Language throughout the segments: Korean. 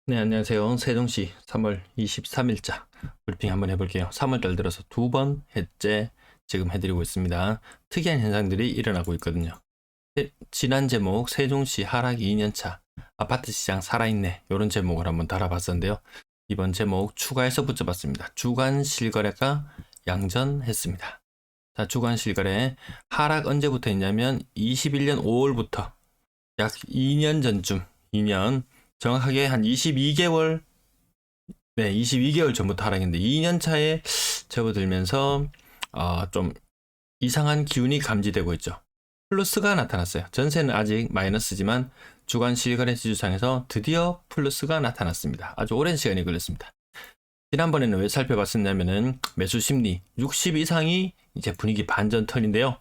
네, 안녕하세요. 세종시 3월 23일자 브리핑 한번 해볼게요. 3월달 들어서 두 번 해째 지금 해드리고 있습니다. 특이한 현상들이 일어나고 있거든요. 지난 제목 세종시 하락 2년차 아파트 시장 살아있네, 이런 제목을 한번 달아봤었는데요. 이번 제목 추가해서 붙여봤습니다. 주간 실거래가 양전했습니다. 자, 주간 실거래 하락 언제부터 했냐면 21년 5월부터 약 2년 전쯤, 2년 정확하게 한 22개월, 네, 22개월 전부터 하락했는데 2년 차에 접어들면서 좀 이상한 기운이 감지되고 있죠. 플러스가 나타났어요. 전세는 아직 마이너스지만 주간 실거래 지수상에서 드디어 플러스가 나타났습니다. 아주 오랜 시간이 걸렸습니다. 지난번에는 왜 살펴봤었냐면은 매수 심리 60 이상이 이제 분위기 반전 턴인데요.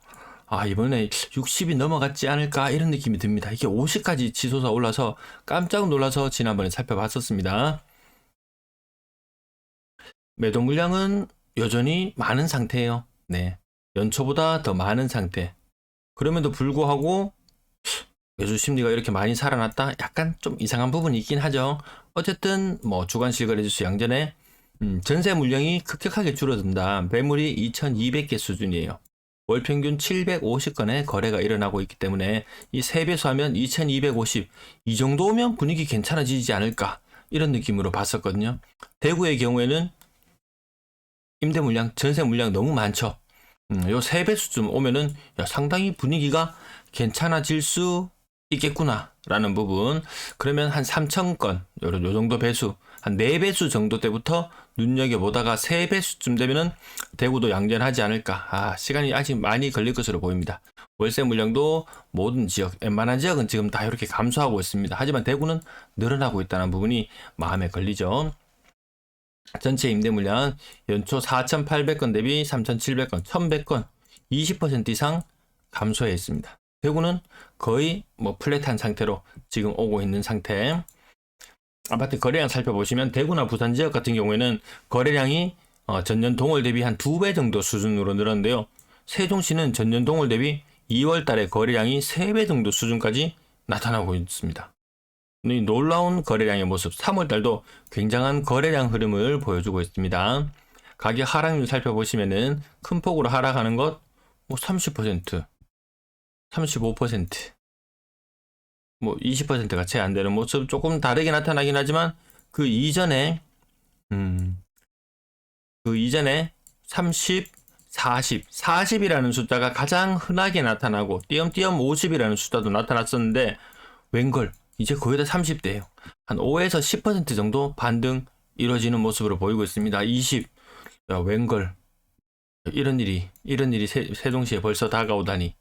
이번에 60이 넘어갔지 않을까 이런 느낌이 듭니다. 이게 50까지 치솟아 올라서 깜짝 놀라서 지난번에 살펴봤었습니다. 매도 물량은 여전히 많은 상태예요. 네, 연초보다 더 많은 상태. 그럼에도 불구하고 매수 심리가 이렇게 많이 살아났다? 약간 좀 이상한 부분이 있긴 하죠. 어쨌든 뭐 주간 실거래 지수 양전에 전세 물량이 급격하게 줄어든다. 매물이 2200개 수준이에요. 월 평균 750건의 거래가 일어나고 있기 때문에 이 3배수 하면 2250, 이 정도면 분위기 괜찮아지지 않을까 이런 느낌으로 봤었거든요. 대구의 경우에는 임대 물량, 전세 물량 너무 많죠. 요 3배수쯤 오면은 상당히 분위기가 괜찮아질 수 있겠구나 라는 부분. 그러면 한 3,000건 요 정도 배수, 한 4배수 정도 때부터 눈여겨보다가 3배수쯤 되면은 대구도 양전하지 않을까. 시간이 아직 많이 걸릴 것으로 보입니다. 월세 물량도 모든 지역, 웬만한 지역은 지금 다 이렇게 감소하고 있습니다. 하지만 대구는 늘어나고 있다는 부분이 마음에 걸리죠. 전체 임대 물량 연초 4,800건 대비 3,700건, 1,100건, 20% 이상 감소해 있습니다. 대구는 거의 뭐 플랫한 상태로 지금 오고 있는 상태. 아파트 거래량 살펴보시면 대구나 부산 지역 같은 경우에는 거래량이 전년 동월 대비 한 2배 정도 수준으로 늘었는데요. 세종시는 전년 동월 대비 2월 달에 거래량이 3배 정도 수준까지 나타나고 있습니다. 이 놀라운 거래량의 모습, 3월 달도 굉장한 거래량 흐름을 보여주고 있습니다. 가격 하락률 살펴보시면은 큰 폭으로 하락하는 것 뭐 30%, 35%, 뭐 20%가 채 안 되는 모습, 조금 다르게 나타나긴 하지만 그 이전에 30, 40, 40이라는 숫자가 가장 흔하게 나타나고 띄엄띄엄 50이라는 숫자도 나타났었는데 웬걸 이제 거의 다 30대예요. 한 5에서 10% 정도 반등 이루어지는 모습으로 보이고 있습니다. 20, 웬걸 이런 일이 세종시에 벌써 다가오다니.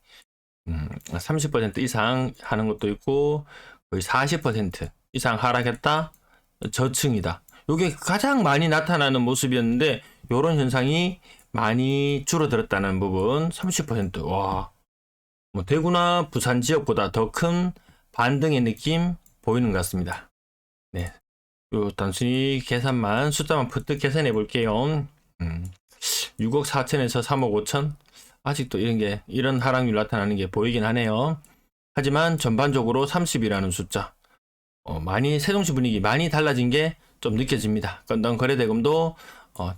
30% 이상 하는 것도 있고 거의 40% 이상 하락했다, 저층이다. 이게 가장 많이 나타나는 모습이었는데 이런 현상이 많이 줄어들었다는 부분. 30%, 와, 뭐 대구나 부산 지역보다 더 큰 반등의 느낌 보이는 것 같습니다. 네, 요 단순히 계산만 숫자만 푸뜩 계산해 볼게요. 6억 4천에서 3억 5천, 아직도 이런 하락률 나타나는 게 보이긴 하네요. 하지만 전반적으로 30이라는 숫자, 많이 세종시 분위기 많이 달라진 게 좀 느껴집니다. 건당 거래대금도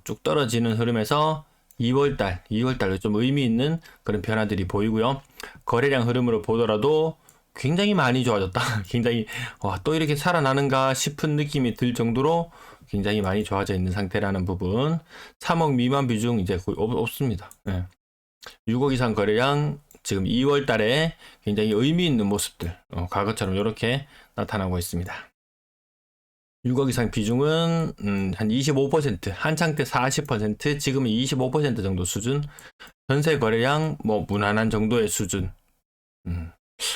쭉 떨어지는 흐름에서 2월달로 좀 의미 있는 그런 변화들이 보이고요. 거래량 흐름으로 보더라도 굉장히 많이 좋아졌다. 굉장히 또 이렇게 살아나는가 싶은 느낌이 들 정도로 굉장히 많이 좋아져 있는 상태라는 부분. 3억 미만 비중 이제 거의 없습니다. 네. 6억 이상 거래량 지금 2월 달에 굉장히 의미 있는 모습들, 과거처럼 이렇게 나타나고 있습니다. 6억 이상 비중은 한 25%, 한창 때 40%, 지금은 25% 정도 수준. 전세 거래량 뭐 무난한 정도의 수준.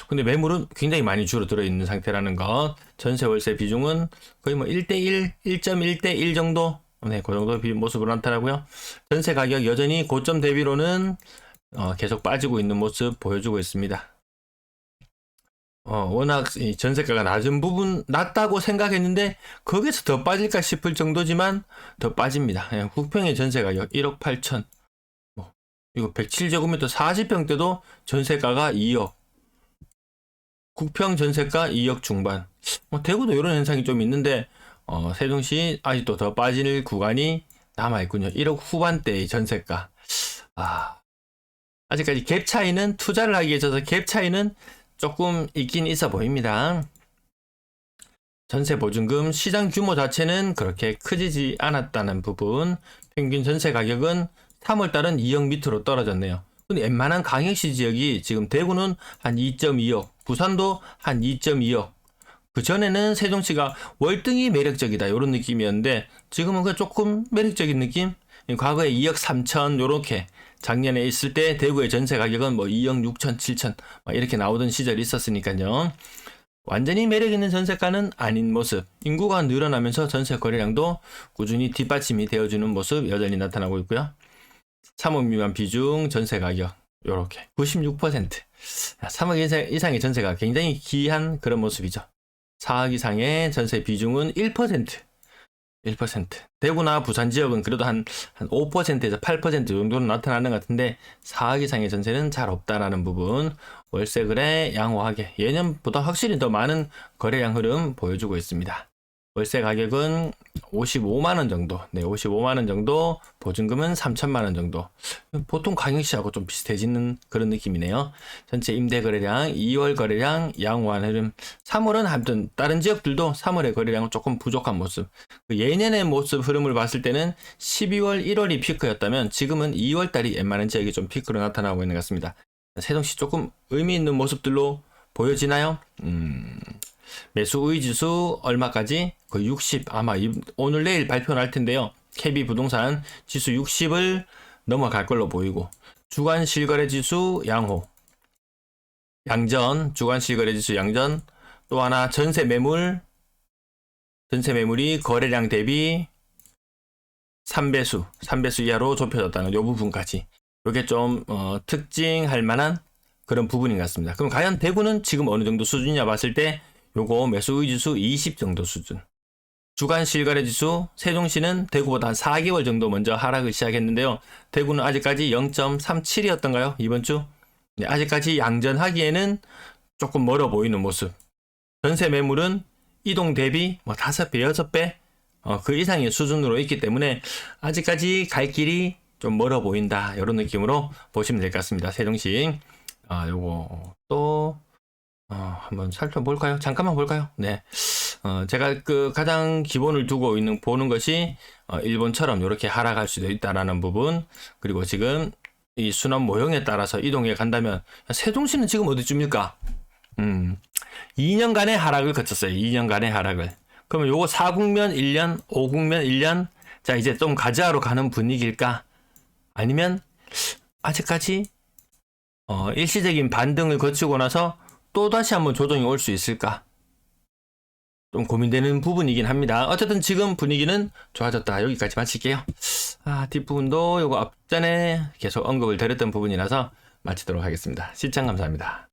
근데 매물은 굉장히 많이 줄어들어 있는 상태라는 것. 전세 월세 비중은 거의 뭐 1대1, 1.1대1 정도, 네, 그 정도 모습으로 나타나고요. 전세 가격 여전히 고점 대비로는 계속 빠지고 있는 모습 보여주고 있습니다. 워낙 이 전세가가 낮다고 생각했는데 거기서 더 빠질까 싶을 정도지만 더 빠집니다. 예, 국평의 전세 가격 1억 8천, 이거 107제곱미터 40평대도 전세가가 2억, 국평 전세가 2억 중반. 대구도 이런 현상이 좀 있는데 세종시 아직도 더 빠질 구간이 남아있군요. 1억 후반대의 전세가. 아직까지 갭 차이는, 투자를 하기에 있어서 갭 차이는 조금 있긴 있어 보입니다. 전세 보증금 시장 규모 자체는 그렇게 크지 않았다는 부분. 평균 전세 가격은 3월달은 2억 밑으로 떨어졌네요. 근데 웬만한 광역시 지역이 지금 대구는 한 2.2억, 부산도 한 2.2억. 그 전에는 세종시가 월등히 매력적이다 이런 느낌이었는데 지금은 그 조금 매력적인 느낌? 과거에 2억 3천 요렇게 작년에 있을 때 대구의 전세 가격은 뭐 2억 6천 7천 이렇게 나오던 시절이 있었으니까요. 완전히 매력 있는 전세가는 아닌 모습. 인구가 늘어나면서 전세 거래량도 꾸준히 뒷받침이 되어주는 모습 여전히 나타나고 있고요. 3억 미만 비중 전세 가격 요렇게 96%. 3억 이상의 전세가 굉장히 귀한 그런 모습이죠. 4억 이상의 전세 비중은 1%. 1%. 대구나 부산 지역은 그래도 한 5%에서 8% 정도는 나타나는 것 같은데 4억 이상의 전세는 잘 없다라는 부분. 월세 거래 양호하게 예년보다 확실히 더 많은 거래량 흐름 보여주고 있습니다. 월세 가격은 55만원 정도, 55만원 정도, 보증금은 3천만원 정도. 보통 광역시하고 좀 비슷해지는 그런 느낌이네요. 전체 임대 거래량, 2월 거래량 양호한 흐름. 3월은 아무튼 다른 지역들도 3월의 거래량은 조금 부족한 모습. 예년의 모습 흐름을 봤을 때는 12월, 1월이 피크였다면 지금은 2월 달이 웬만한 지역이 좀 피크로 나타나고 있는 것 같습니다. 세종시 조금 의미 있는 모습들로 보여지나요? 매수 우위 지수 얼마까지? 거의 60. 아마 오늘 내일 발표 날 텐데요. KB 부동산 지수 60을 넘어갈 걸로 보이고 주간 실거래 지수 양호. 양전, 주간 실거래 지수 양전. 또 하나 전세 매물이 거래량 대비 3배수 이하로 좁혀졌다는 요 부분까지. 요게 좀 특징할 만한 그런 부분인 것 같습니다. 그럼 과연 대구는 지금 어느 정도 수준이냐 봤을 때 요거 매수의 지수 20 정도 수준. 주간 실거래 지수 세종시는 대구보다 한 4개월 정도 먼저 하락을 시작했는데요. 대구는 아직까지 0.37이었던가요? 이번 주? 네, 아직까지 양전하기에는 조금 멀어 보이는 모습. 전세 매물은 이동 대비 뭐 5배, 6배 그 이상의 수준으로 있기 때문에 아직까지 갈 길이 좀 멀어 보인다. 이런 느낌으로 보시면 될 것 같습니다. 세종시. 요거 또 한번 살펴볼까요? 잠깐만 볼까요? 네. 제가 가장 기본을 두고 보는 것이, 일본처럼 이렇게 하락할 수도 있다라는 부분, 그리고 지금 이 순환 모형에 따라서 이동해 간다면, 세종시는 지금 어디쯤일까? 2년간의 하락을 거쳤어요. 2년간의 하락을. 그러면 요거 4국면 1년, 5국면 1년, 자, 이제 좀 가자로 가는 분위기일까? 아니면, 아직까지, 일시적인 반등을 거치고 나서 또다시 한번 조정이 올 수 있을까? 좀 고민되는 부분이긴 합니다. 어쨌든 지금 분위기는 좋아졌다. 여기까지 마칠게요. 뒷부분도 요거 앞전에 계속 언급을 드렸던 부분이라서 마치도록 하겠습니다. 시청 감사합니다.